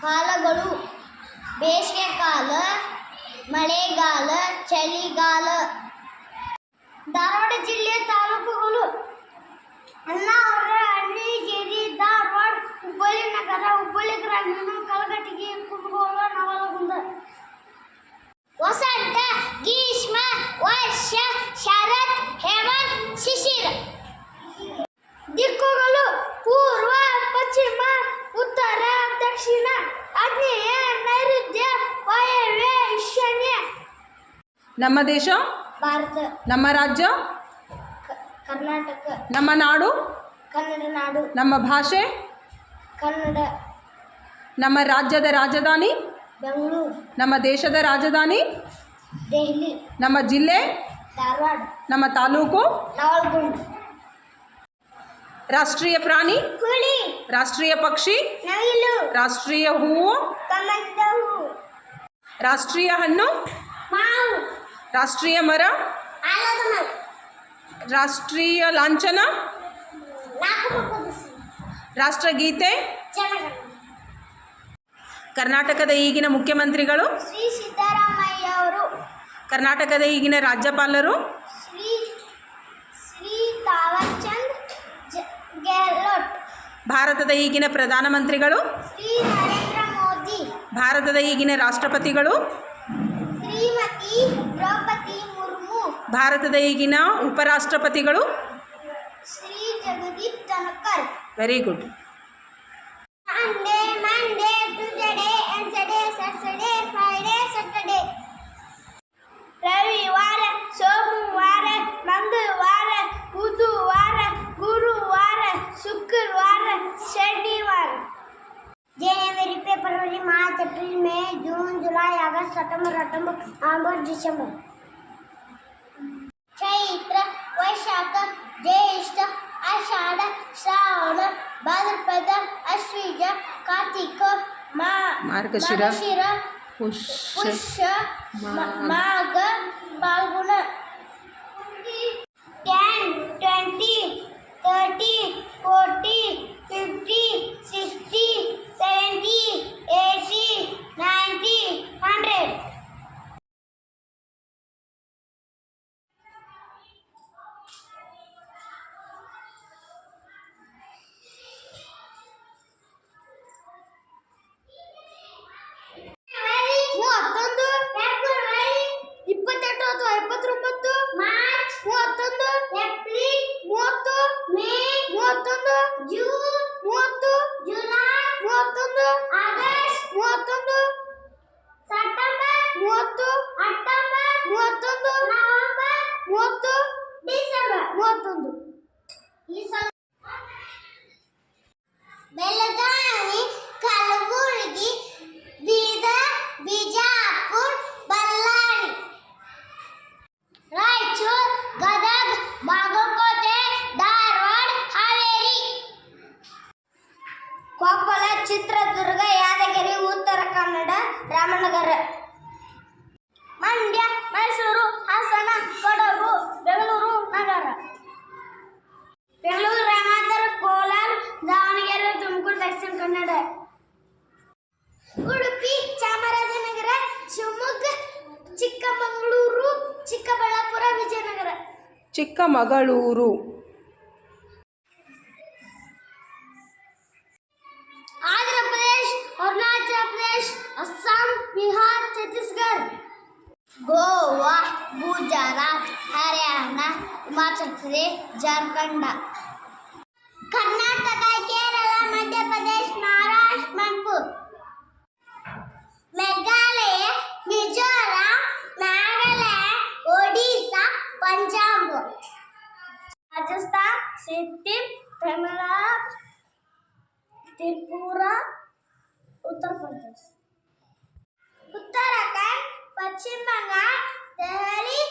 ಕಾಲಗಳು ಬೇಸಿಗೆಕಾಲ, ಮಳೆಗಾಲ, ಚಳಿಗಾಲ. ಧಾರವಾಡ ಜಿಲ್ಲೆಯ ತಾಲೂಕುಗಳು: ಅಣ್ಣಾವರಹಳ್ಳಿ, ಗಿರಿ, ಧಾರವಾಡ, ಹುಬ್ಬಳ್ಳಿ ನಗರ, ಹುಬ್ಬಳ್ಳಿ ಗ್ರಾಮೀಣ, ಕಲಘಟಗಿ, ಕುಂದಗೋಳ, ನವಲಗುಂದ. ವಸಂತ, ಗ್ರೀಷ್ಮ, ವರ್ಷ, ಶರತ್, ಹೇಮಂತ್, ಶಿಶಿರ. ದಿಕ್ಕುಗಳು: ಪೂರ್ವ, ಪಶ್ಚಿಮ, ಉತ್ತರ, ದಕ್ಷಿಣ, ಆಗ್ನೇಯ, ನೈಋತ್ಯ, ವಾಯವ್ಯ, ಈಶಾನ್ಯ. ನಮ್ಮ ದೇಶ ಭಾರತ. ನಮ್ಮ ರಾಜ್ಯ ಕರ್ನಾಟಕ. ನಮ್ಮ ನಾಡು ಕನ್ನಡ ನಾಡು. ನಮ್ಮ ಭಾಷೆ ಕನ್ನಡ. ನಮ್ಮ ರಾಜ್ಯದ ರಾಜಧಾನಿ ಬೆಂಗಳೂರು. ನಮ್ಮ ದೇಶದ ರಾಜಧಾನಿ ದೆಹಲಿ. ನಮ್ಮ ಜಿಲ್ಲೆ ಧಾರವಾಡ. ನಮ್ಮ ತಾಲೂಕು ನವಲಗುಂದ. ರಾಷ್ಟ್ರೀಯ ಪ್ರಾಣಿ ಹುಲಿ. ರಾಷ್ಟ್ರೀಯ ಪಕ್ಷಿ ನವಿಲು. ರಾಷ್ಟ್ರೀಯ ಹೂವು ಕಮಲದ ಹೂ. ರಾಷ್ಟ್ರೀಯ ಹಣ್ಣು ಮಾವು. ರಾಷ್ಟ್ರೀಯ ಮರ ಆಲದ ಮರ. ರಾಷ್ಟ್ರೀಯ ಲಾಂಛನ ನಾಗಮಕುದಿಸಿ. ರಾಷ್ಟ್ರಗೀತೆ ಜನಗಣ. ಕರ್ನಾಟಕದ ಈಗಿನ ಮುಖ್ಯಮಂತ್ರಿಗಳು ಶ್ರೀ ಸಿದ್ದರಾಮಯ್ಯ ಅವರು. ಕರ್ನಾಟಕದ ಈಗಿನ ರಾಜ್ಯಪಾಲರು ಶ್ರೀ ತಾವರ್ಚಂದ್ ಗೆಹ್ಲೋಟ್. ಭಾರತದ ಈಗಿನ ಪ್ರಧಾನಮಂತ್ರಿಗಳು ಶ್ರೀ ನರೇಂದ್ರ ಮೋದಿ. ಭಾರತದ ಈಗಿನ ರಾಷ್ಟ್ರಪತಿಗಳು ಶ್ರೀಮತಿ ದ್ರೌಪದಿ ಮುರ್ಮು. ಭಾರತದ ಈಗಿನ ಉಪರಾಷ್ಟ್ರಪತಿಗಳು Shri Jagdeep Dhankhar. Very good. Monday, Tuesday, Wednesday, Saturday, Friday, Saturday. ರವಿವಾರ, ಸೋಮವಾರ, ಮಂಗಳವಾರ, ಬುಧವಾರ, ಗುರುವಾರ, ಶುಕ್ರವಾರ, ಶನಿವಾರ. जनवरी, फरवरी, मार्च, अप्रैल, मई, जून, जुलाई, अगस्त, सितंबर, अक्टूबर, नवंबर, दिसंबर. चैत्र, वैशाख, ज्येष्ठ, आषाढ़, श्रावण, भाद्रपद, आश्विन, कार्तिक, मार्गशीर, पुष्य, माघ, Phalgun. 10, 20, 30, 40, 50, 60, 70, 80, 90, 100. March 31, April 30, May 31, June 30, July 31, August 31, September 30, October 31, November 30, December 31. ಈ ಸಲ ಬೆಳಗಾವಿ, ಕಲಬುರಗಿ, ಬೀದರ್, ಬಿಜಾಪುರ, ಬಳ್ಳಾರಿ, ರಾಯಚೂರು, ಗದಗ, ಬಾಗಲಕೋಟೆ, ಧಾರವಾಡ, ಹಾವೇರಿ, ಕೊಪ್ಪಳ, ಚಿತ್ರದುರ್ಗ, ಯಾದಗಿರಿ, ಉತ್ತರ ಕನ್ನಡ, ರಾಮನಗರ, ಮಂಡ್ಯ, ಮೈಸೂರು, ಹಾಸನ, ಕೊಡಗು, ಬೆಂಗಳೂರು ನಗರ, ಬೆಂಗಳೂರು ಗ್ರಾಮಾಂತರ, ಕೋಲಾರ, ದಾವಣಗೆರೆ, ತುಮಕೂರು, ದಕ್ಷಿಣ ಕನ್ನಡ, ಉಡುಪಿ, ಚಾಮರಾಜನಗರ, ಶಿವಮೊಗ್ಗ, ಚಿಕ್ಕಮಗಳೂರು, ಚಿಕ್ಕಬಳ್ಳಾಪುರ, ವಿಜಯನಗರ. ಚಿಕ್ಕಮಗಳೂರು. ಆಂಧ್ರ ಪ್ರದೇಶ್, ಅರುಣಾಚಲ ಪ್ರದೇಶ್, ಅಸ್ಸಾಂ, ಬಿಹಾರ್, ಛತ್ತೀಸ್ಗಢ, ಗೋವಾ, ಗುಜರಾತ್, ಹರಿಯಾಣ, ಹಿಮಾಚಲ ಪ್ರದೇಶ, ಜಾರ್ಖಂಡ್. ಕರ್ನಾಟಕ, ಕೇರಳ, ಮಧ್ಯಪ್ರದೇಶ, ಮಹಾರಾಷ್ಟ್ರ, ಮಣಿಪುರ, ಮೇಘಾಲಯ, ಮಿಜೋರಾಂ, ನಾಗಾಲ್ಯಾಂಡ್, ಒಡಿಶಾ, ಪಂಜಾಬ್, ರಾಜಸ್ಥಾನ, ಸಿಕ್ಕಿಂ, ತಮಿಳುನಾಡು, ತ್ರಿಪುರಾ, ಉತ್ತರ ಪ್ರದೇಶ, ಉತ್ತರಾಖಂಡ್, ಪಶ್ಚಿಮ ಬಂಗಾಳ, ದೆಹಲಿ,